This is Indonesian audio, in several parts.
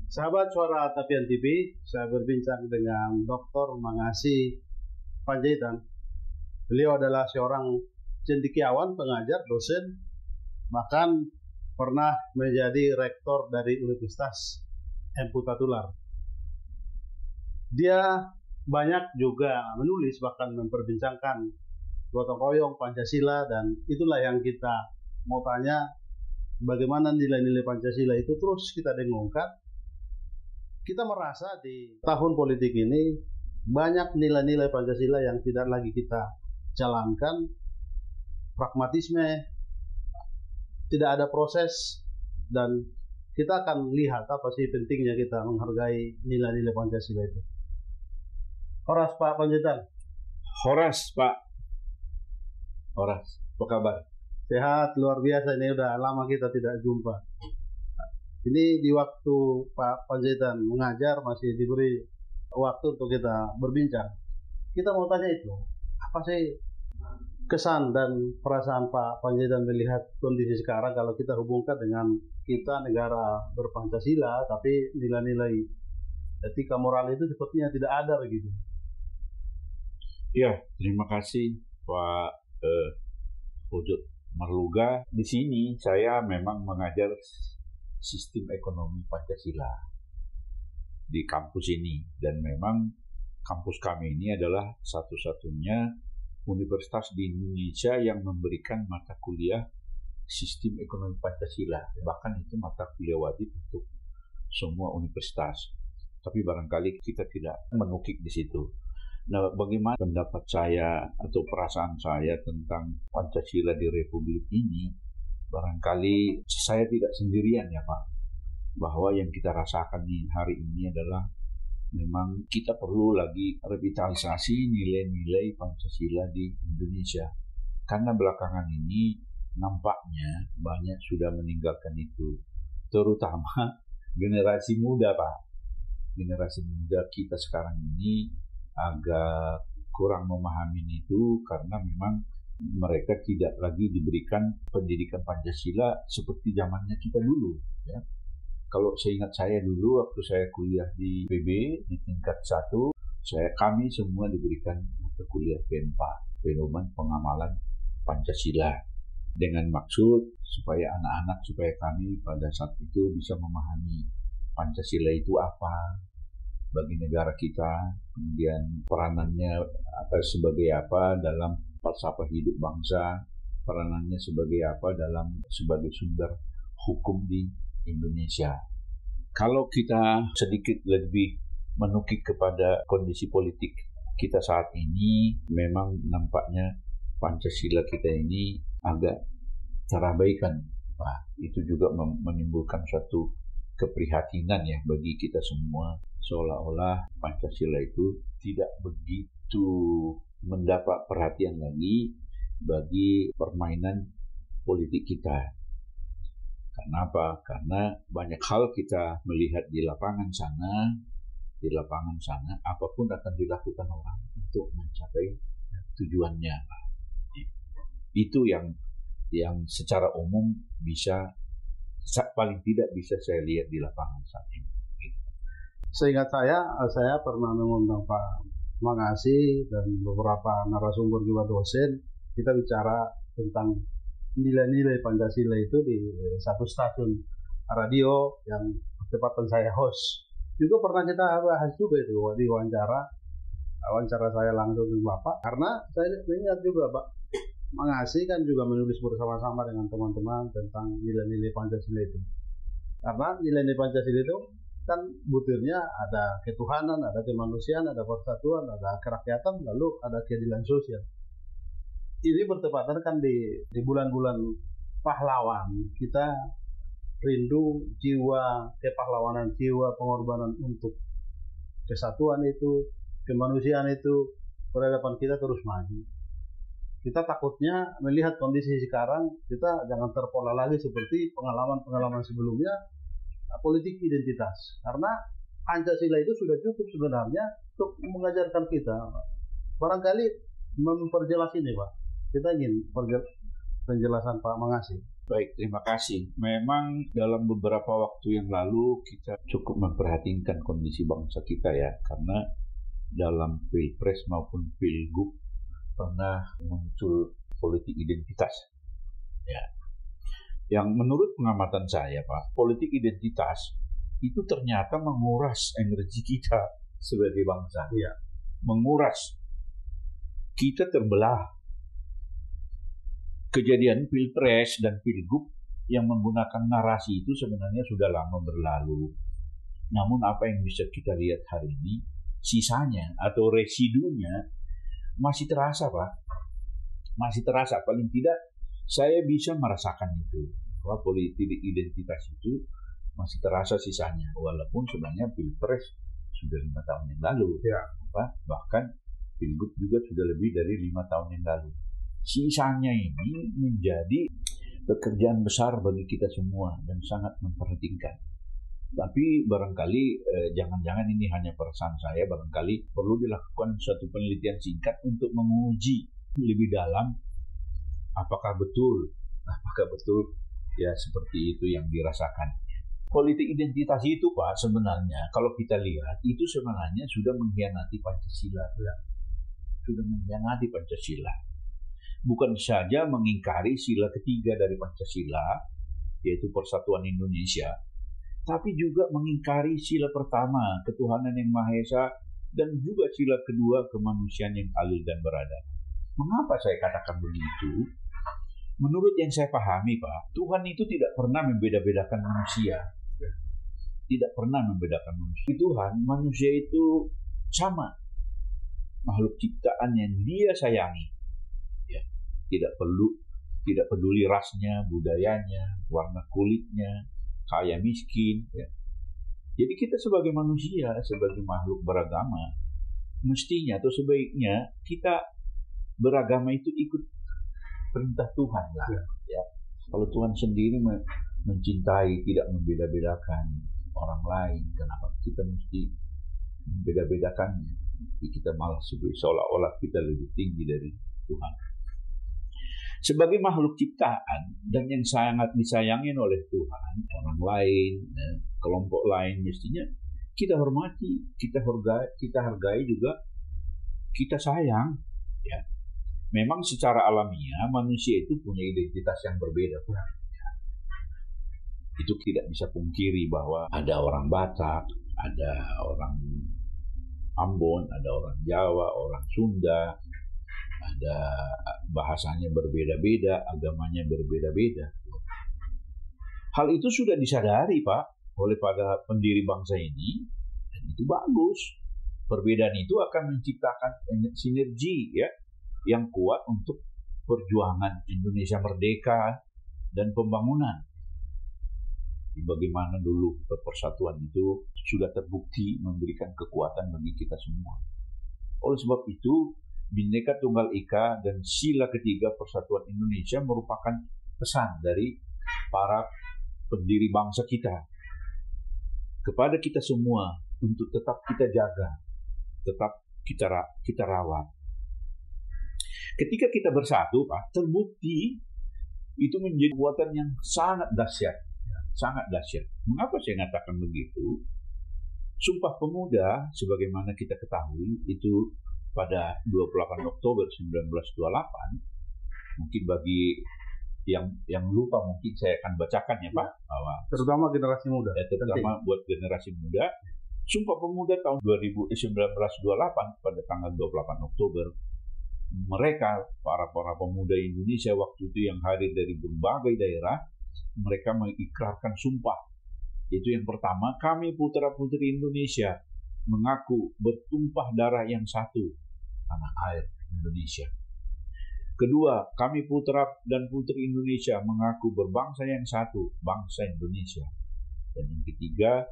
Sahabat Suara Tapian TV, saya berbincang dengan Dr. Mangasi Panjaitan. Beliau adalah seorang cendekiawan, pengajar, dosen, bahkan pernah menjadi rektor dari Universitas Empu Tatular. Dia banyak juga menulis, bahkan memperbincangkan gotong royong Pancasila, dan itulah yang kita mau tanya, bagaimana nilai-nilai Pancasila itu terus kita dengungkan. Kita merasa di tahun politik ini banyak nilai-nilai Pancasila yang tidak lagi kita jalankan, pragmatisme, tidak ada proses, dan kita akan lihat apa sih pentingnya kita menghargai nilai-nilai Pancasila itu. Horas Pak Panjaitan. Horas Pak. Horas, apa kabar? Sehat, luar biasa, ini udah lama kita tidak jumpa. Ini di waktu Pak Panjaitan mengajar masih diberi waktu untuk kita berbincang. Kita mau tanya itu, apa sih kesan dan perasaan Pak Panjaitan melihat kondisi sekarang kalau kita hubungkan dengan kita negara berpancasila, tapi nilai-nilai etika moral itu sepertinya tidak ada begitu. Ya, terima kasih Pak Ujud Marluga. Di sini saya memang mengajar sistem ekonomi Pancasila di kampus ini, dan memang kampus kami ini adalah satu-satunya universitas di Indonesia yang memberikan mata kuliah sistem ekonomi Pancasila. Bahkan itu mata kuliah wajib untuk semua universitas. Tapi barangkali kita tidak menukik di situ. Nah, bagaimana pendapat saya atau perasaan saya tentang Pancasila di Republik ini? Barangkali saya tidak sendirian ya Pak, bahwa yang kita rasakan hari ini adalah memang kita perlu lagi revitalisasi nilai-nilai Pancasila di Indonesia. Karena belakangan ini nampaknya banyak sudah meninggalkan itu, terutama generasi muda Pak. Generasi muda kita sekarang ini agak kurang memahami itu karena memang mereka tidak lagi diberikan pendidikan Pancasila seperti zamannya kita dulu ya. Kalau seingat saya dulu waktu saya kuliah di PB di tingkat 1, kami semua diberikan mata kuliah PENPA, Pedoman Pengamalan Pancasila, dengan maksud supaya anak-anak, supaya kami pada saat itu bisa memahami Pancasila itu apa bagi negara kita, kemudian peranannya sebagai apa dalam falsafah hidup bangsa, peranannya sebagai apa sebagai sumber hukum di Indonesia. Kalau kita sedikit lebih menukik kepada kondisi politik kita saat ini, memang nampaknya Pancasila kita ini agak terabaikan, Pak. Itu juga menimbulkan suatu keprihatinan ya bagi kita semua, seolah-olah Pancasila itu tidak begitu mendapat perhatian lagi bagi permainan politik kita. Kenapa? Karena banyak hal kita melihat di lapangan sana, apapun akan dilakukan orang untuk mencapai tujuannya. Itu yang secara umum paling tidak bisa saya lihat di lapangan saat ini. Seingat saya pernah mengundang Pak Mangasi dan beberapa narasumber juga dosen, kita bicara tentang nilai-nilai Pancasila itu di satu stasiun radio yang bertepatan saya host. Juga pernah kita bahas juga itu di wawancara saya langsung dengan Bapak, karena saya ingat juga Pak Mangasi kan juga menulis bersama-sama dengan teman-teman tentang nilai-nilai Pancasila itu. Karena nilai-nilai Pancasila itu kan butirnya ada ketuhanan, ada kemanusiaan, ada persatuan, ada kerakyatan, lalu ada keadilan sosial. Ini bertepatan kan di bulan-bulan pahlawan. Kita rindu jiwa kepahlawanan, jiwa pengorbanan untuk kesatuan itu, kemanusiaan itu, peradaban kita terus maju. Kita takutnya melihat kondisi sekarang, kita jangan terpola lagi seperti pengalaman-pengalaman sebelumnya, politik identitas. Karena Pancasila itu sudah cukup sebenarnya untuk mengajarkan kita. Barangkali memperjelas ini Pak. Kita ingin penjelasan Pak Mangasi. Baik, terima kasih. Memang dalam beberapa waktu yang lalu kita cukup memperhatikan kondisi bangsa kita ya, karena dalam Pilpres maupun Pilgub pernah muncul politik identitas. Ya. Yang menurut pengamatan saya, Pak, politik identitas itu ternyata menguras energi kita sebagai bangsa. Iya. Menguras. Kita terbelah. Kejadian Pilpres dan Pilgub yang menggunakan narasi itu sebenarnya sudah lama berlalu. Namun apa yang bisa kita lihat hari ini, sisanya atau residunya masih terasa, Pak. Masih terasa. Paling tidak saya bisa merasakan itu. Bahwa politik identitas itu masih terasa sisanya. Walaupun sebenarnya Pilpres sudah 5 tahun yang lalu. Ya. Bahkan Pilgub juga sudah lebih dari 5 tahun yang lalu. Sisanya ini menjadi pekerjaan besar bagi kita semua dan sangat memperhatikan. Tapi barangkali jangan-jangan ini hanya perasaan saya, barangkali perlu dilakukan suatu penelitian singkat untuk menguji lebih dalam apakah betul ya seperti itu yang dirasakan. Politik identitas itu, Pak, sebenarnya kalau kita lihat itu sebenarnya sudah mengkhianati Pancasila. Sudah mengkhianati Pancasila. Bukan saja mengingkari sila ketiga dari Pancasila, yaitu Persatuan Indonesia, tapi juga mengingkari sila pertama, ketuhanan yang Maha Esa, dan juga sila kedua, kemanusiaan yang adil dan beradab. Mengapa saya katakan begitu? Menurut yang saya pahami, Pak, Tuhan itu tidak pernah membeda-bedakan manusia. Tidak pernah membedakan manusia. Tuhan, manusia itu sama. Makhluk ciptaan yang Dia sayangi. Tidak peduli rasnya, budayanya, warna kulitnya, kaya miskin. Ya. Jadi kita sebagai manusia, sebagai makhluk beragama, mestinya atau sebaiknya kita beragama itu ikut perintah Tuhan lah. Ya. Kalau Tuhan sendiri mencintai, tidak membeda-bedakan orang lain, kenapa kita mesti membeda-bedakannya? Kita malah seolah-olah kita lebih tinggi dari Tuhan. Sebagai makhluk ciptaan dan yang sangat disayangin oleh Tuhan, orang lain, kelompok lain, mestinya kita hormati, kita hargai juga, kita sayang. Ya. Memang secara alamiah manusia itu punya identitas yang berbeda. Ya. Itu tidak bisa pungkiri bahwa ada orang Batak, ada orang Ambon, ada orang Jawa, orang Sunda, ada bahasanya berbeda-beda, agamanya berbeda-beda. Hal itu sudah disadari, Pak, oleh pada pendiri bangsa ini, dan itu bagus. Perbedaan itu akan menciptakan sinergi ya yang kuat untuk perjuangan Indonesia merdeka dan pembangunan. Bagaimana dulu persatuan itu sudah terbukti memberikan kekuatan bagi kita semua. Oleh sebab itu, Bhinneka Tunggal Ika dan sila ketiga Persatuan Indonesia merupakan pesan dari para pendiri bangsa kita kepada kita semua untuk tetap kita jaga, tetap kita rawat. Ketika kita bersatu, Pak, terbukti itu menjadi kekuatan yang sangat dahsyat, sangat dahsyat. Mengapa saya mengatakan begitu? Sumpah Pemuda, sebagaimana kita ketahui, itu pada 28 Oktober 1928, mungkin bagi yang lupa mungkin saya akan bacakan ya Pak, bahwa terutama generasi muda. Terutama buat generasi muda, Sumpah Pemuda tahun 1928 pada tanggal 28 Oktober, mereka para pemuda Indonesia waktu itu yang hadir dari berbagai daerah, mereka mengikrarkan sumpah. Itu yang pertama, kami putra-putri Indonesia mengaku bertumpah darah yang satu, tanah air Indonesia. Kedua, kami putra dan putri Indonesia mengaku berbangsa yang satu, bangsa Indonesia. Dan yang ketiga,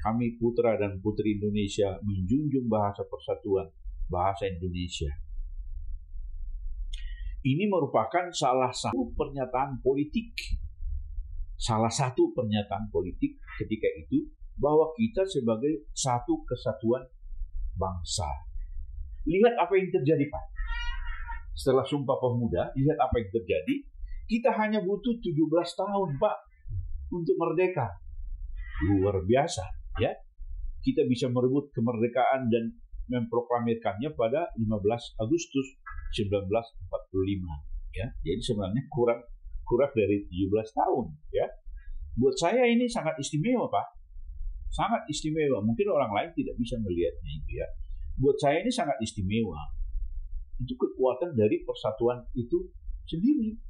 kami putra dan putri Indonesia menjunjung bahasa persatuan, bahasa Indonesia. Ini merupakan salah satu pernyataan politik. Salah satu pernyataan politik ketika itu bahwa kita sebagai satu kesatuan bangsa. Lihat apa yang terjadi, Pak. Setelah Sumpah Pemuda, lihat apa yang terjadi. Kita hanya butuh 17 tahun, Pak, untuk merdeka. Luar biasa, ya. Kita bisa merebut kemerdekaan dan memproklamirkannya pada 15 Agustus 1945, ya. Jadi sebenarnya kurang dari 17 tahun, ya. Buat saya ini sangat istimewa, Pak. Sangat istimewa. Mungkin orang lain tidak bisa melihatnya itu, ya. Buat saya ini sangat istimewa. Itu kekuatan dari persatuan itu sendiri.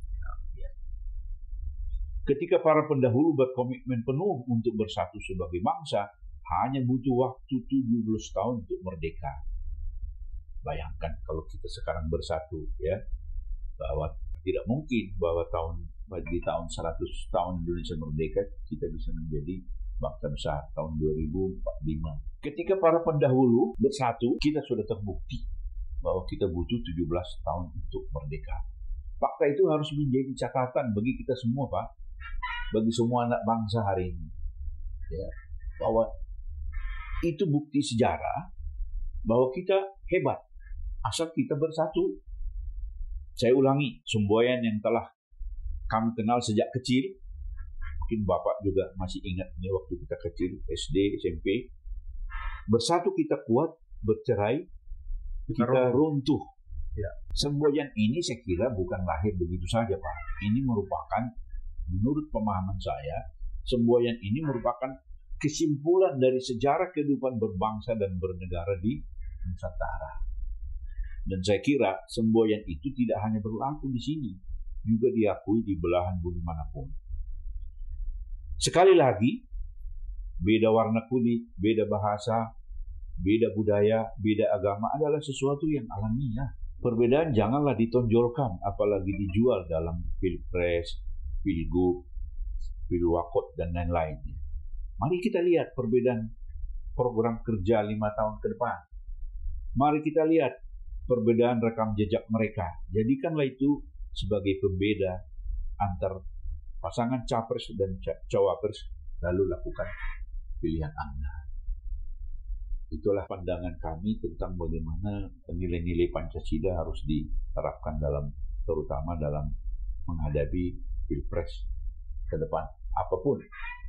Ketika para pendahulu berkomitmen penuh untuk bersatu sebagai bangsa, hanya butuh waktu 17 tahun untuk merdeka. Bayangkan kalau kita sekarang bersatu, ya, bahwa tidak mungkin bahwa di tahun 100 tahun Indonesia merdeka kita bisa menjadi bangsa besar tahun 2045. Ketika para pendahulu bersatu, kita sudah terbukti bahwa kita butuh 17 tahun untuk merdeka. Fakta itu harus menjadi catatan bagi kita semua, Pak, bagi semua anak bangsa hari ini, ya, bahwa itu bukti sejarah bahwa kita hebat asal kita bersatu. Saya ulangi, semboyan yang telah kami kenal sejak kecil, mungkin Bapak juga masih ingat ini waktu kita kecil, SD, SMP, bersatu kita kuat, bercerai kita runtuh. Ya. Semboyan ini saya kira bukan lahir begitu saja, Pak. Ini merupakan, menurut pemahaman saya, semboyan ini merupakan kesimpulan dari sejarah kehidupan berbangsa dan bernegara di Nusantara. Dan saya kira semboyan itu tidak hanya berlaku di sini, juga diakui di belahan bumi manapun. Sekali lagi, beda warna kulit, beda bahasa, beda budaya, beda agama adalah sesuatu yang alamiah. Perbedaan janganlah ditonjolkan, apalagi dijual dalam pilpres, pilgub, pilwakot, dan lain-lainnya. Mari kita lihat perbedaan program kerja 5 tahun ke depan. Mari kita lihat perbedaan rekam jejak mereka. Jadikanlah itu sebagai pembeda antar pasangan capres dan cawapres, lalu lakukan pilihan Anda. Itulah pandangan kami tentang bagaimana nilai-nilai Pancasila harus diterapkan terutama dalam menghadapi pilpres ke depan. Apapun,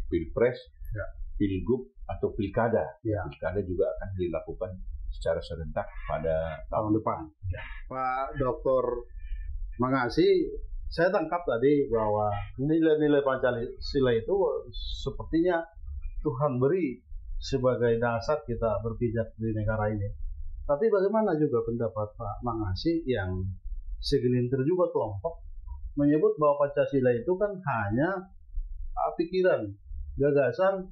pilpres, ya, pilgub atau pilkada. Ya. Pilkada juga akan dilakukan secara serentak pada tahun depan. Ya. Pak Dr. Mangasi, saya tangkap tadi bahwa nilai-nilai Pancasila itu sepertinya Tuhan beri sebagai dasar kita berpijak di negara ini. Tapi bagaimana juga pendapat Pak Mangasi yang segelintir juga kelompok menyebut bahwa Pancasila itu kan hanya pikiran, gagasan,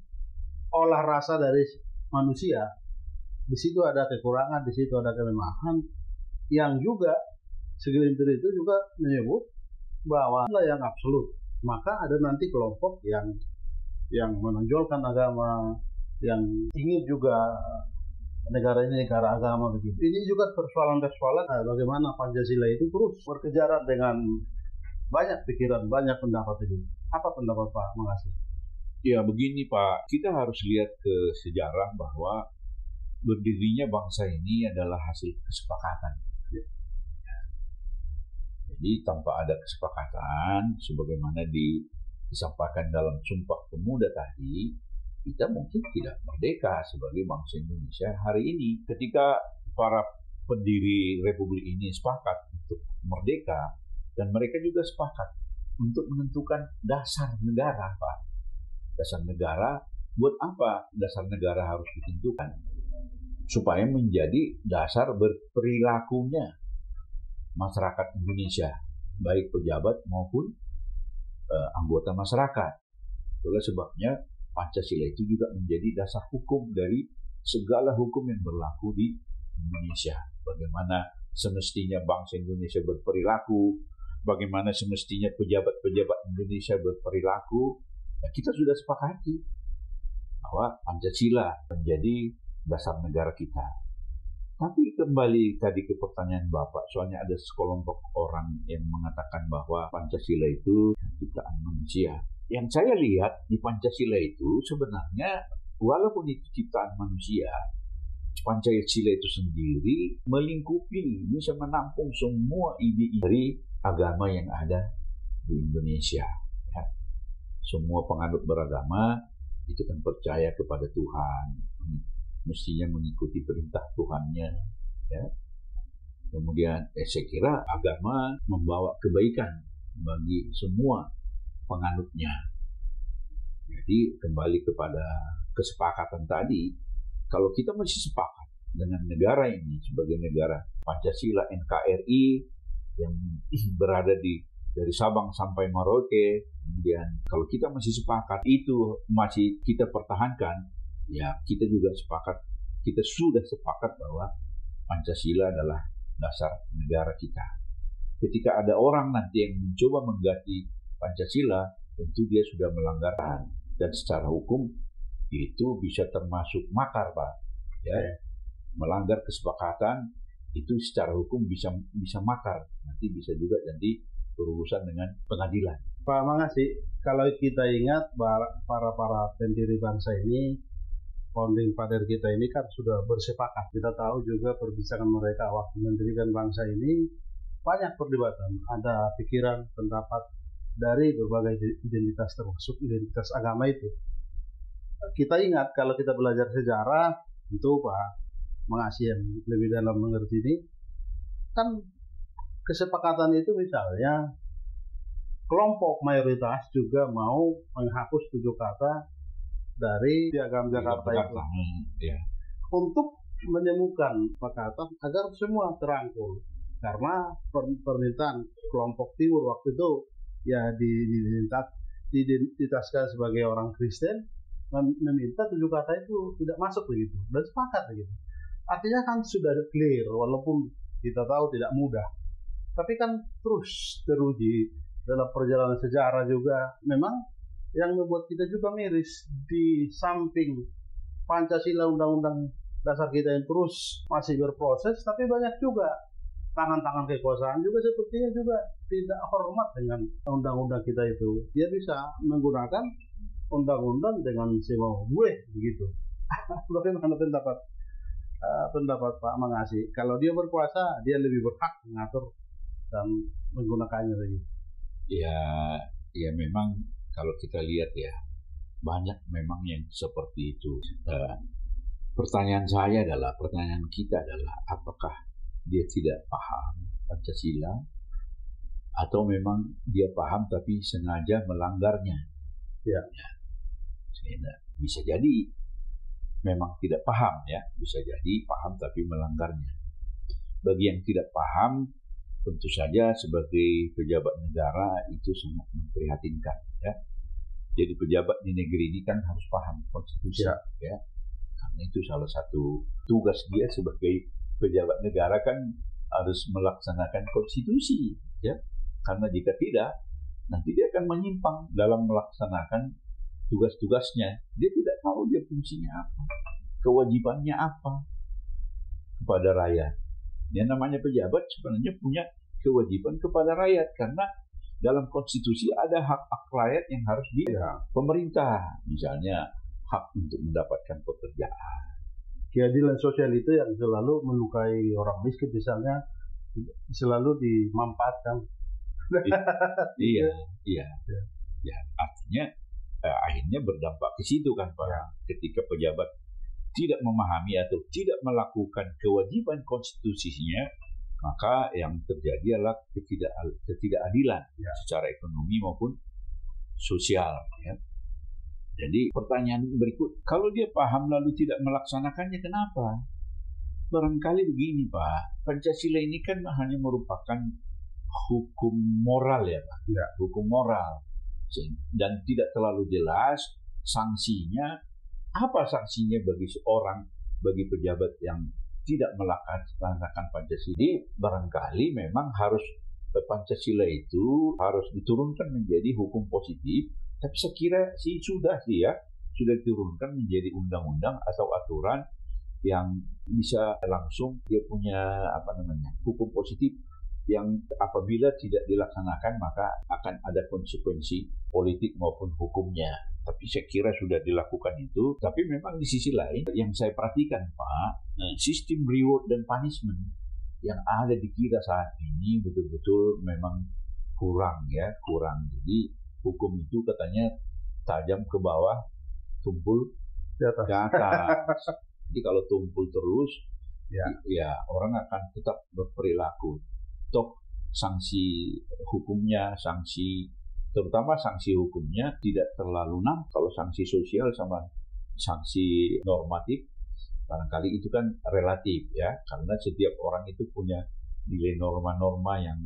olah rasa dari manusia. Di situ ada kekurangan, di situ ada kelemahan, yang juga segelintir itu juga menyebut bahwa yang absolut. Maka ada nanti kelompok yang menonjolkan agama, yang ingin juga negara ini negara agama begitu. Ini juga persoalan-persoalan bagaimana Pancasila itu terus berkejaran dengan banyak pikiran, banyak pendapat ini. Apa pendapat Pak Mangasi? Ya begini Pak, kita harus lihat ke sejarah bahwa berdirinya bangsa ini adalah hasil kesepakatan. Ya. Jadi tanpa ada kesepakatan, sebagaimana disampaikan dalam Sumpah Pemuda tadi, kita mungkin tidak merdeka sebagai bangsa Indonesia hari ini. Ketika para pendiri Republik ini sepakat untuk merdeka, dan mereka juga sepakat untuk menentukan dasar negara, Pak. Dasar negara, buat apa dasar negara harus ditentukan? Supaya menjadi dasar berperilakunya masyarakat Indonesia, baik pejabat maupun anggota masyarakat. Itulah sebabnya Pancasila itu juga menjadi dasar hukum dari segala hukum yang berlaku di Indonesia. Bagaimana semestinya bangsa Indonesia berperilaku, bagaimana semestinya pejabat-pejabat Indonesia berperilaku, ya kita sudah sepakati bahwa Pancasila menjadi dasar negara kita. Tapi kembali tadi ke pertanyaan Bapak, soalnya ada sekelompok orang yang mengatakan bahwa Pancasila itu ciptaan manusia. Yang saya lihat di Pancasila itu sebenarnya walaupun itu ciptaan manusia, Pancasila itu sendiri melingkupi, bisa menampung semua ide dari agama yang ada di Indonesia. Ya. Semua penganut beragama itu kan percaya kepada Tuhan, mestinya mengikuti perintah Tuhannya. Ya. Kemudian saya kira agama membawa kebaikan bagi semua penganutnya. Jadi kembali kepada kesepakatan tadi, kalau kita masih sepakat dengan negara ini sebagai negara Pancasila NKRI yang berada dari Sabang sampai Merauke, kemudian kalau kita masih sepakat itu masih kita pertahankan, ya kita juga sepakat, kita sudah sepakat bahwa Pancasila adalah dasar negara kita. Ketika ada orang nanti yang mencoba mengganti Pancasila, tentu dia sudah melanggar, dan secara hukum itu bisa termasuk makar, Pak. Ya, melanggar kesepakatan itu secara hukum bisa makar. Nanti bisa juga jadi berurusan dengan pengadilan. Pak Mangasih, kalau kita ingat para pendiri bangsa ini, founding father kita ini kan sudah bersepakat. Kita tahu juga perbincangan mereka waktu mendirikan bangsa ini banyak perdebatan. Ada pikiran, pendapat dari berbagai identitas, termasuk identitas agama itu. Kita ingat kalau kita belajar sejarah, tentu Pak Mangasih yang lebih dalam mengerti ini, kan kesepakatan itu misalnya kelompok mayoritas juga mau menghapus 7 kata dari Piagam Jakarta itu, ya, untuk menemukan kata agar semua terangkul. Karena permintaan kelompok timur waktu itu ya diidentitaskan sebagai orang Kristen, meminta 7 kata itu tidak masuk begitu, dan sepakat begitu. Artinya kan sudah clear, walaupun kita tahu tidak mudah, tapi kan terus teruji dalam perjalanan sejarah juga. Memang yang membuat kita juga miris, di samping Pancasila, undang-undang dasar kita yang terus masih berproses, tapi banyak juga tangan-tangan kekuasaan juga sepertinya juga tidak hormat dengan undang-undang kita itu. Dia bisa menggunakan undang-undang dengan semau gue begitu. Bagaimana pendapat Pak Mangasih? Kalau dia berkuasa, dia lebih berhak mengatur dan menggunakannya lagi. Ya memang kalau kita lihat ya, banyak memang yang seperti itu. Pertanyaan kita adalah apakah dia tidak paham Pancasila, atau memang dia paham tapi sengaja melanggarnya? Ya. Bisa jadi memang tidak paham, ya, bisa jadi paham tapi melanggarnya. Bagi yang tidak paham, tentu saja sebagai pejabat negara itu sangat memprihatinkan, ya. Jadi pejabat di negeri ini kan harus paham konstitusi, ya. Karena itu salah satu tugas dia sebagai pejabat negara, kan harus melaksanakan konstitusi, ya. Karena jika tidak, nanti dia akan menyimpang dalam melaksanakan tugas-tugasnya. Dia tidak tahu dia fungsinya apa, kewajibannya apa kepada rakyat. Yang namanya pejabat sebenarnya punya kewajiban kepada rakyat, karena dalam konstitusi ada hak-hak rakyat yang harus pemerintah, misalnya hak untuk mendapatkan pekerjaan. Keadilan sosial itu yang selalu melukai orang miskin, misalnya selalu dimanfaatkan. Iya. Ya, artinya akhirnya berdampak ke situ kan, Pak. Ketika pejabat tidak memahami atau tidak melakukan kewajiban konstitusinya, maka yang terjadi adalah ketidakadilan secara ekonomi maupun sosial, ya. Jadi pertanyaan berikut, kalau dia paham lalu tidak melaksanakannya, kenapa? Barangkali begini, Pak, Pancasila ini kan hanya merupakan hukum moral, ya Pak, hukum moral, dan tidak terlalu jelas sanksinya. Apa sanksinya bagi bagi pejabat yang tidak melaksanakan Pancasila? Jadi barangkali memang harus Pancasila itu harus diturunkan menjadi hukum positif, tapi saya kira sudah diturunkan menjadi undang-undang atau aturan yang bisa langsung dia punya hukum positif, yang apabila tidak dilaksanakan maka akan ada konsekuensi politik maupun hukumnya. Tapi saya kira sudah dilakukan itu. Tapi memang di sisi lain yang saya perhatikan, Pak, sistem reward dan punishment yang ada di kita saat ini betul-betul memang kurang. Jadi hukum itu katanya tajam ke bawah, tumpul Di atas. ke atas. Jadi kalau tumpul terus, Ya. ya orang akan tetap berperilaku. Toh sanksi hukumnya, terutama sanksi hukumnya tidak terlalu kalau sanksi sosial sama sanksi normatif barangkali itu kan relatif ya, karena setiap orang itu punya nilai norma-norma yang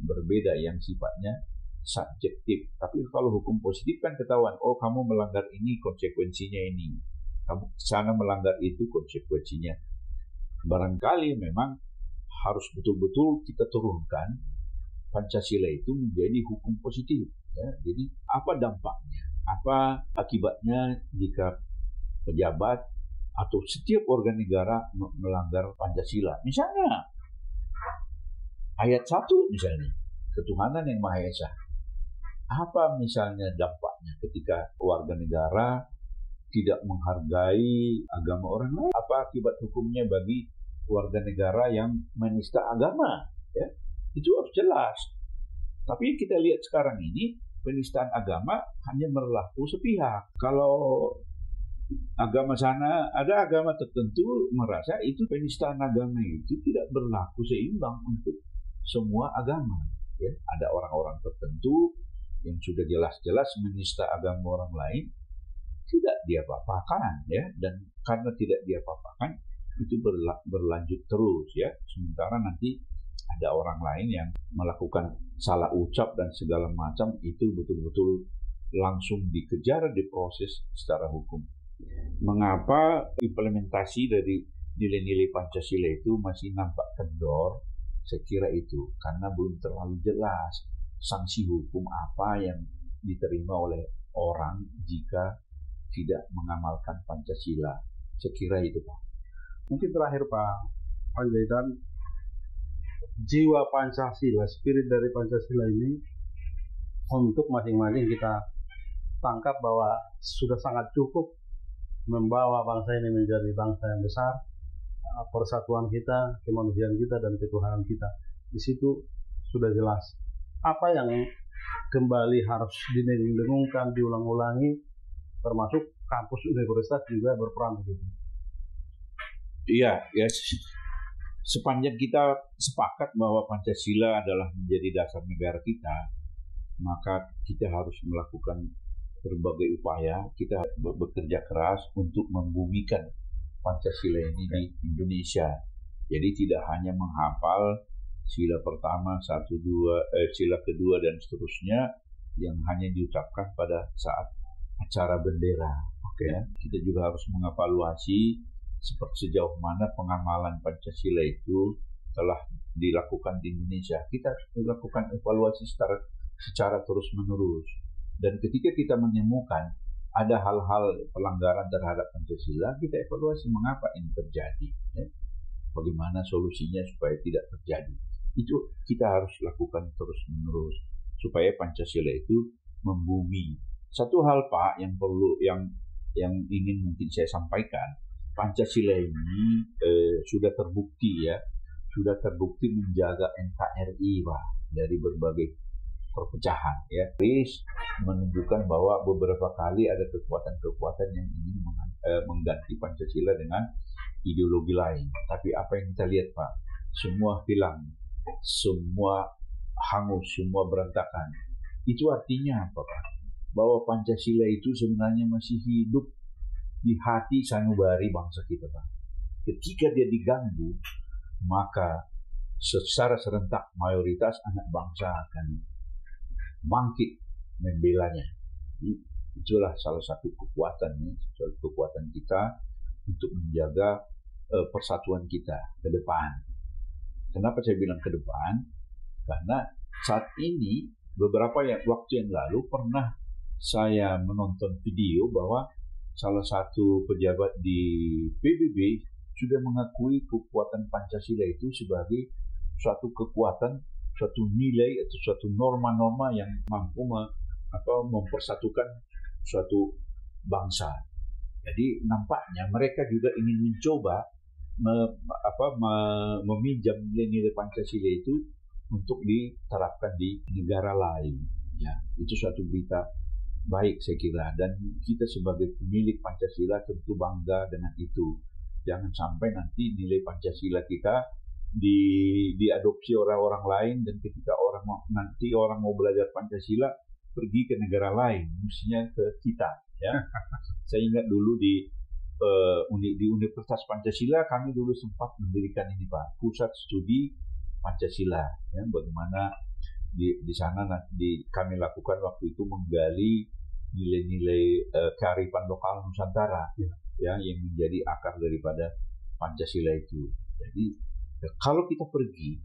berbeda yang sifatnya subjektif. Tapi kalau hukum positif kan ketahuan, oh kamu melanggar ini konsekuensinya ini, kamu sana melanggar itu konsekuensinya. Barangkali memang harus betul-betul kita turunkan Pancasila itu menjadi hukum positif. Ya. Jadi apa dampaknya, apa akibatnya jika pejabat atau setiap warga negara melanggar Pancasila? Misalnya ayat 1 misalnya, ketuhanan yang Maha Esa. Apa misalnya dampaknya ketika warga negara tidak menghargai agama orang lain? Apa akibat hukumnya bagi warga negara yang menista agama? Ya, itu harus jelas. Tapi kita lihat sekarang ini penistaan agama hanya berlaku sepihak. Kalau agama sana, ada agama tertentu merasa itu penistaan agama itu tidak berlaku seimbang untuk semua agama. Ya, ada orang-orang tertentu yang sudah jelas-jelas menista agama orang lain, tidak dia apa-apakan, ya, dan karena tidak dia apa-apakan itu berlanjut terus, ya. Sementara nanti ada orang lain yang melakukan salah ucap dan segala macam, itu betul-betul langsung dikejar, diproses secara hukum. Mengapa implementasi dari nilai-nilai Pancasila itu masih nampak kendor? Saya kira itu karena belum terlalu jelas sanksi hukum apa yang diterima oleh orang jika tidak mengamalkan Pancasila. Saya kira itu, Pak. Mungkin terakhir Pak Panjaitan, jiwa Pancasila, spirit dari Pancasila ini untuk masing-masing kita tangkap bahwa sudah sangat cukup membawa bangsa ini menjadi bangsa yang besar, persatuan kita, kemanusiaan kita, dan ketuhanan kita. Di situ sudah jelas. Apa yang kembali harus didengung-dengungkan, diulang-ulangi, termasuk kampus universitas juga berperan begitu. Iya, ya. Sepanjang kita sepakat bahwa Pancasila adalah menjadi dasar negara kita, maka kita harus melakukan berbagai upaya. Kita bekerja keras untuk membumikan Pancasila ini di Indonesia. Jadi tidak hanya menghafal sila pertama, sila kedua dan seterusnya yang hanya diucapkan pada saat acara bendera. Oke, kita juga harus mengevaluasi sejauh mana pengamalan Pancasila itu telah dilakukan di Indonesia. Kita melakukan evaluasi secara terus-menerus. Dan ketika kita menemukan ada hal-hal pelanggaran terhadap Pancasila, kita evaluasi mengapa ini terjadi. Ya. Bagaimana solusinya supaya tidak terjadi. Itu kita harus lakukan terus-menerus supaya Pancasila itu membumi. Satu hal, Pak, yang ingin mungkin saya sampaikan, Pancasila ini sudah terbukti menjaga NKRI, Pak, dari berbagai perpecahan, ya. Terus menunjukkan bahwa beberapa kali ada kekuatan-kekuatan yang ingin mengganti Pancasila dengan ideologi lain. Tapi apa yang kita lihat, Pak, semua hilang, semua hangus, semua berantakan. Itu artinya apa, Pak? Bahwa Pancasila itu sebenarnya masih hidup di hati sanubari bangsa kita, Pak. Ketika dia diganggu, maka secara serentak mayoritas anak bangsa akan bangkit membelanya. Itulah salah satu kekuatan kita untuk menjaga persatuan kita ke depan. Kenapa saya bilang ke depan? Karena saat ini beberapa waktu yang lalu pernah saya menonton video bahwa salah satu pejabat di PBB sudah mengakui kekuatan Pancasila itu sebagai suatu kekuatan, suatu nilai atau suatu norma-norma yang mampu mempersatukan suatu bangsa. Jadi nampaknya mereka juga ingin mencoba meminjam nilai-nilai Pancasila itu untuk diterapkan di negara lain. Ya, itu suatu berita baik saya kira, dan kita sebagai pemilik Pancasila tentu bangga dengan itu. Jangan sampai nanti nilai Pancasila kita diadopsi orang lain, dan ketika nanti orang mau belajar Pancasila pergi ke negara lain, mestinya ke kita. Ya, saya ingat dulu di Universitas Pancasila kami dulu sempat mendirikan ini Pak, pusat studi Pancasila. Ya, bagaimana di sana kami lakukan waktu itu menggali nilai-nilai kearifan lokal Nusantara, ya, yang menjadi akar daripada Pancasila itu. Jadi kalau kita pergi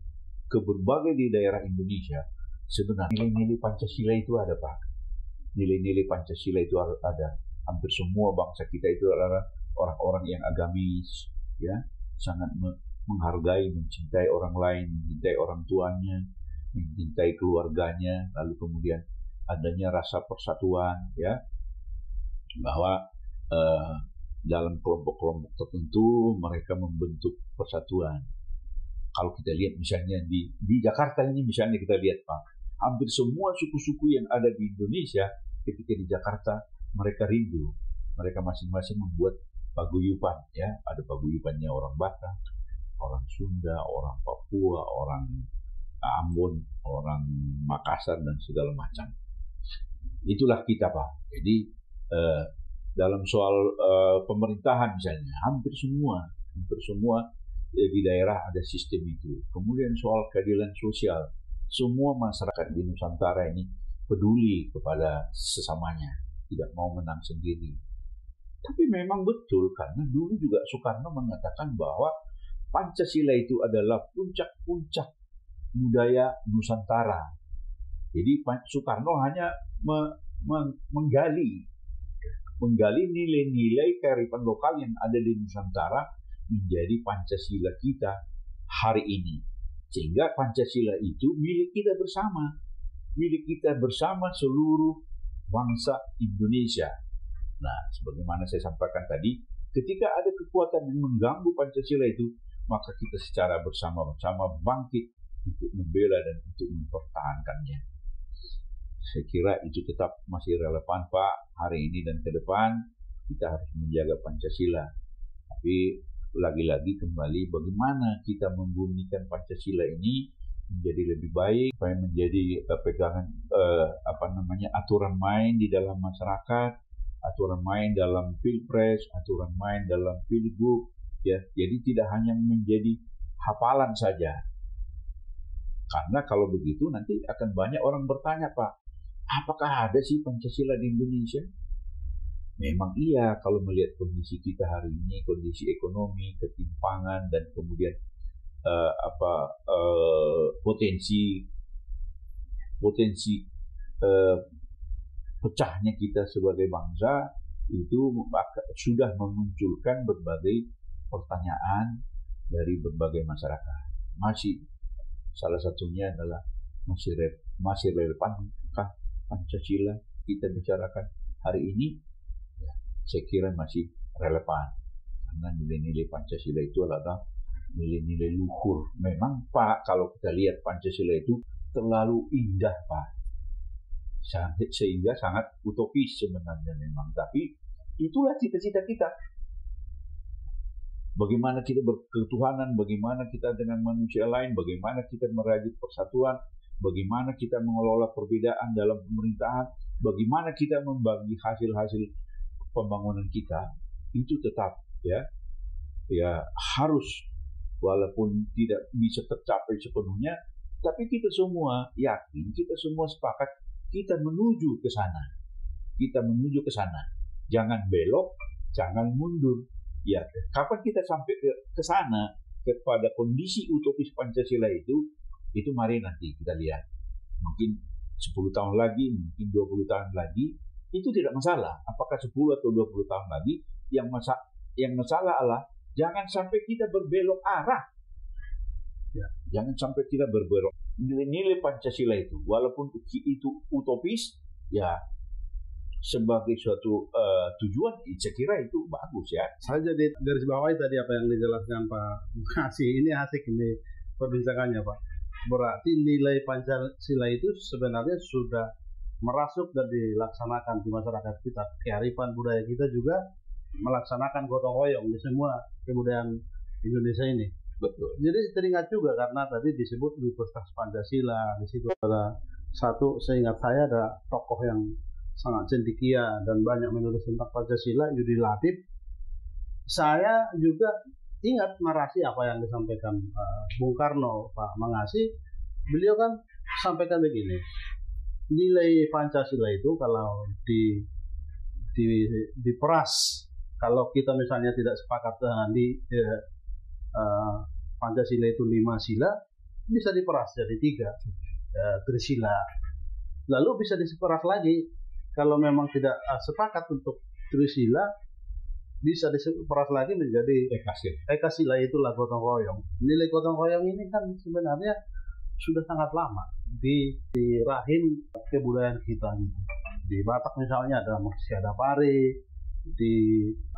ke berbagai di daerah Indonesia, sebenarnya nilai-nilai Pancasila itu ada Pak. Nilai-nilai Pancasila itu ada. Hampir semua bangsa kita itu adalah orang-orang yang agamis, ya, sangat menghargai, mencintai orang lain, mencintai orang tuanya, mencintai keluarganya, lalu kemudian adanya rasa persatuan, ya, bahwa dalam kelompok-kelompok tertentu mereka membentuk persatuan. Kalau kita lihat misalnya di Jakarta ini, misalnya kita lihat Pak, hampir semua suku-suku yang ada di Indonesia ketika di Jakarta mereka rindu, mereka masing-masing membuat paguyuban, ya, ada paguyubannya orang Batak, orang Sunda, orang Papua, orang Ambon, orang Makassar, dan segala macam. Itulah kita Pak. Jadi dalam soal pemerintahan misalnya, hampir semua di daerah ada sistem itu. Kemudian soal keadilan sosial, semua masyarakat di Nusantara ini peduli kepada sesamanya, tidak mau menang sendiri. Tapi memang betul, karena dulu juga Soekarno mengatakan bahwa Pancasila itu adalah puncak-puncak budaya Nusantara. Jadi Soekarno hanya menggali nilai-nilai kearifan lokal yang ada di Nusantara menjadi Pancasila kita hari ini. Sehingga Pancasila itu milik kita bersama seluruh bangsa Indonesia. Nah, sebagaimana saya sampaikan tadi, ketika ada kekuatan yang mengganggu Pancasila itu, maka kita secara bersama-sama bangkit untuk membela dan untuk mempertahankannya. Saya kira itu tetap masih relevan Pak, hari ini dan ke depan kita harus menjaga Pancasila. Tapi lagi-lagi kembali bagaimana kita membumikan Pancasila ini menjadi lebih baik, supaya menjadi pegangan aturan main di dalam masyarakat, aturan main dalam pilpres, aturan main dalam pilgub, ya. Jadi tidak hanya menjadi hafalan saja. Karena kalau begitu nanti akan banyak orang bertanya, Pak, apakah ada sih Pancasila di Indonesia? Memang iya, kalau melihat kondisi kita hari ini, kondisi ekonomi, ketimpangan, dan kemudian potensi pecahnya kita sebagai bangsa itu sudah memunculkan berbagai pertanyaan dari berbagai masyarakat. Masih salah satunya adalah masih relevankah Pancasila kita bicarakan hari ini? Ya, saya kira masih relevan, karena nilai-nilai Pancasila itu adalah nilai-nilai luhur. Memang Pak, kalau kita lihat Pancasila itu terlalu indah Pak, sehingga sangat utopis sebenarnya memang. Tapi itulah cita-cita kita. Bagaimana kita berketuhanan, bagaimana kita dengan manusia lain, bagaimana kita merajut persatuan, bagaimana kita mengelola perbedaan dalam pemerintahan, bagaimana kita membagi hasil-hasil pembangunan kita, itu tetap ya harus, walaupun tidak bisa tercapai sepenuhnya, tapi kita semua yakin, kita semua sepakat, kita menuju ke sana. Jangan belok, jangan mundur. Ya, kapan kita sampai ke sana, kepada kondisi utopis Pancasila itu mari nanti kita lihat. Mungkin 10 tahun lagi, mungkin 20 tahun lagi, itu tidak masalah. Apakah 10 atau 20 tahun lagi, yang masalah adalah jangan sampai kita berbelok arah. Ya, jangan sampai kita berbelok. Nilai-nilai Pancasila itu, walaupun itu utopis, ya sebagai suatu tujuan, saya kira itu bagus ya. Saya jadi garis bawahi tadi apa yang dijelaskan Pak Kasih. Ini asik ini perbincangannya Pak. berarti nilai Pancasila itu sebenarnya sudah merasuk dan dilaksanakan di masyarakat kita. Kearifan budaya kita juga melaksanakan gotong royong di semua kebudayaan Indonesia ini. Betul. Jadi teringat juga karena tadi disebut Universitas Pancasila, di situ ada satu, seingat saya ada tokoh yang sangat cendekia dan banyak menulis tentang Pancasila, Yudi Latif. Saya juga ingat narasi apa yang disampaikan Bung Karno, Pak Mangasi. Beliau kan sampaikan begini, nilai Pancasila itu kalau diperas, kalau kita misalnya tidak sepakat dengan Pancasila itu 5 sila, bisa diperas jadi 3 Trisila. Lalu bisa diperas lagi, kalau memang tidak sepakat untuk Trisila, bisa diperas lagi menjadi Ekasila, itulah gotong royong. Nilai gotong royong ini kan sebenarnya sudah sangat lama di rahim kebudayaan kita. Di Batak misalnya ada Siadapari, di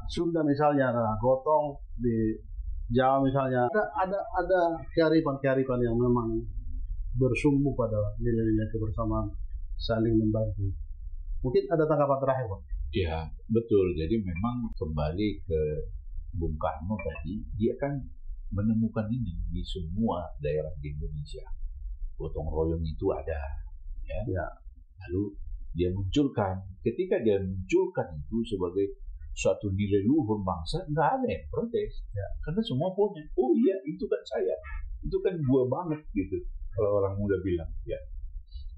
Sunda misalnya ada gotong, di Jawa misalnya ada kearifan yang memang bersumbu pada nilai-nilai kebersamaan, saling membantu. Mungkin ada tanggapan terakhir, Pak? Ya, betul. Jadi memang kembali ke Bung Karno tadi, dia kan menemukan ini di semua daerah di Indonesia. Gotong royong itu ada, ya. Lalu dia munculkan, ketika dia munculkan itu sebagai suatu nilai luhur bangsa, nggak ada yang protes, karena semua punya. Oh iya, itu kan saya, itu kan gua banget gitu. Kalau orang muda bilang, ya.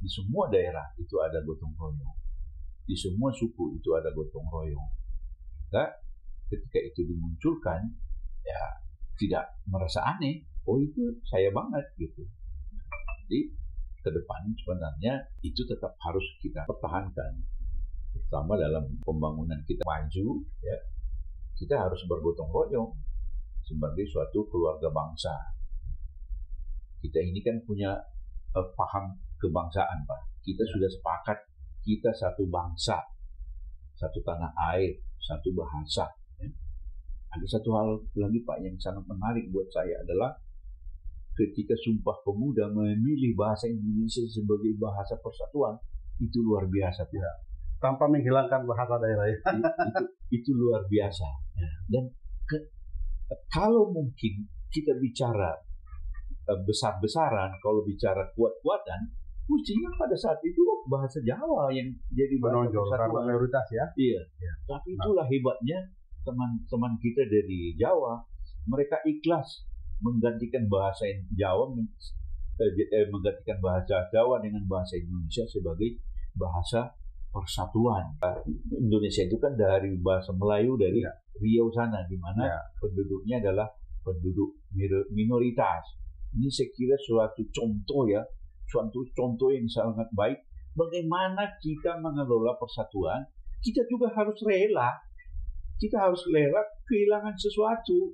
Di semua daerah itu ada gotong royong. Di semua suku itu ada gotong royong. Nah, ketika itu dimunculkan, ya tidak merasa aneh. Oh itu saya banget gitu. Jadi ke depan sebenarnya itu tetap harus kita pertahankan, terutama dalam pembangunan kita maju. Ya, kita harus bergotong royong sebagai suatu keluarga bangsa. Kita ini kan punya paham kebangsaan, Pak. Kita sudah sepakat. Kita satu bangsa, satu tanah air, satu bahasa. Ya. Ada satu hal lagi, Pak, yang sangat menarik buat saya adalah ketika Sumpah Pemuda memilih bahasa Indonesia sebagai bahasa persatuan, itu luar biasa, Pak. Tanpa menghilangkan bahasa daerah. Itu luar biasa. Ya. Dan kalau mungkin kita bicara besar-besaran, kalau bicara kuat-kuatan, mestinya pada saat itu bahasa Jawa yang jadi menonjol karena mayoritas, ya. Iya. Tapi itulah hebatnya teman-teman kita dari Jawa. Mereka ikhlas menggantikan bahasa Jawa, menggantikan bahasa Jawa dengan bahasa Indonesia sebagai bahasa persatuan. Indonesia itu kan dari bahasa Melayu dari Riau sana, di mana penduduknya adalah penduduk minoritas. Ini saya kira suatu contoh, ya. Suatu contoh yang sangat baik bagaimana kita mengelola persatuan. Kita juga harus rela, kehilangan sesuatu,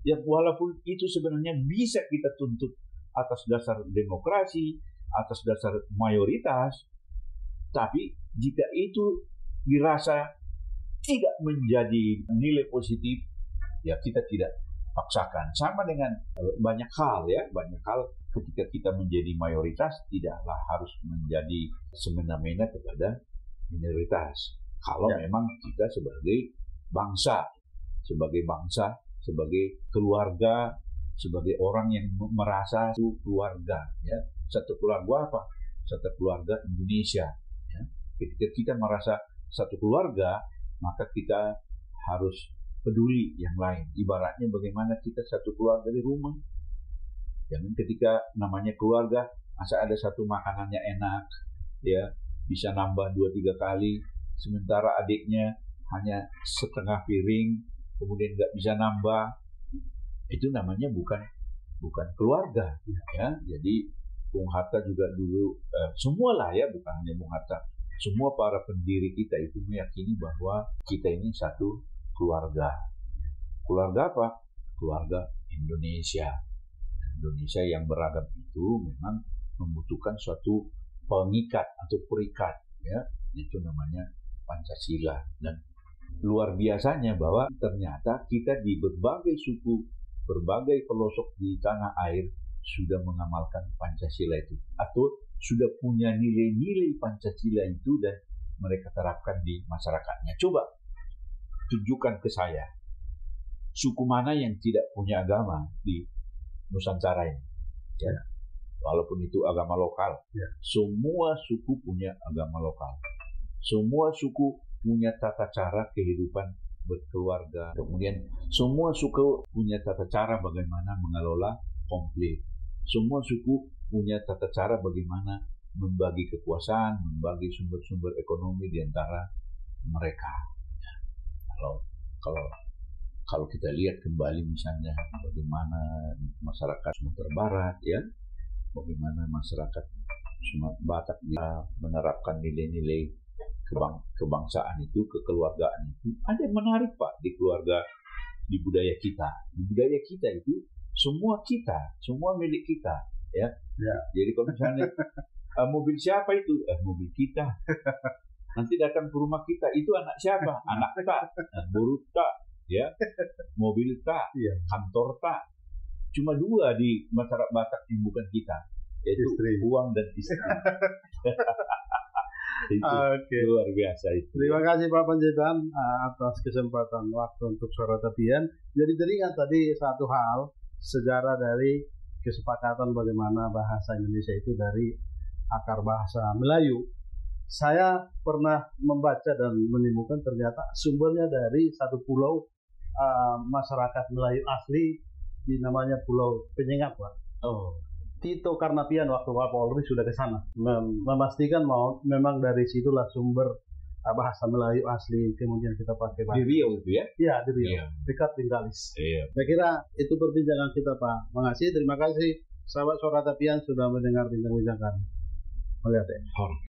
yang walaupun itu sebenarnya bisa kita tuntut atas dasar demokrasi, atas dasar mayoritas, tapi jika itu dirasa tidak menjadi nilai positif, ya kita tidak paksakan. Sama dengan banyak hal, ketika kita menjadi mayoritas tidaklah harus menjadi semena-mena kepada minoritas. Kalau memang kita sebagai bangsa, sebagai keluarga, sebagai orang yang merasa satu keluarga, ya. Satu keluarga apa? Satu keluarga Indonesia. Ya. Ketika kita merasa satu keluarga, maka kita harus peduli yang lain. Ibaratnya bagaimana kita satu keluarga di rumah. Jangan ketika namanya keluarga, masa ada satu makanannya enak, ya bisa nambah 2-3 kali, sementara adiknya hanya setengah piring, kemudian nggak bisa nambah. Itu namanya bukan keluarga, ya. Jadi Bung Hatta juga dulu, semualah, ya, bukan hanya Bung Hatta, semua para pendiri kita itu meyakini bahwa kita ini satu keluarga. Keluarga apa? Keluarga Indonesia. Indonesia yang beragam itu memang membutuhkan suatu pengikat atau perikat, ya. Itu namanya Pancasila. Dan luar biasanya bahwa ternyata kita di berbagai suku, berbagai pelosok di tanah air sudah mengamalkan Pancasila itu, atau sudah punya nilai-nilai Pancasila itu dan mereka terapkan di masyarakatnya. Coba tunjukkan ke saya suku mana yang tidak punya agama di Nusantara ini, ya. Walaupun itu agama lokal, ya. Semua suku punya agama lokal, semua suku punya tata cara kehidupan berkeluarga, kemudian semua suku punya tata cara bagaimana mengelola konflik, semua suku punya tata cara bagaimana membagi kekuasaan, membagi sumber-sumber ekonomi di antara mereka. Kalau kita lihat kembali misalnya bagaimana masyarakat Sumatera Barat, ya, bagaimana masyarakat Sumatera Batak menerapkan nilai-nilai kebangsaan itu, kekeluargaan itu, ada yang menarik Pak di keluarga, di budaya kita. Di budaya kita itu semua milik kita, ya. Jadi kalau misalnya mobil siapa itu? Mobil kita. Nanti datang ke rumah kita, itu anak siapa? Anak tak, buruh tak, ya, mobil tak, kantor tak. Cuma dua di masyarakat Batak yang bukan kita, yaitu istri. Uang dan istri. Itu luar biasa itu. Terima kasih Pak Panjaitan atas kesempatan waktu untuk Suara Tepian. Jadi teringat tadi satu hal, sejarah dari kesepakatan bagaimana bahasa Indonesia itu dari akar bahasa Melayu. Saya pernah membaca dan menemukan ternyata sumbernya dari satu pulau masyarakat Melayu asli, di namanya Pulau Penyengat, Pak. Tito Karnavian waktu Kapolri sudah ke sana memastikan memang dari situlah sumber bahasa Melayu asli, kemudian kita pakai di Riau itu, ya? Iya, di Riau, dekat Bengkalis. Iya. Saya kira itu perbincangan kita, Pak. Terima kasih sahabat Suara Tepian sudah mendengar bincang-bincang kami. Melihat ya.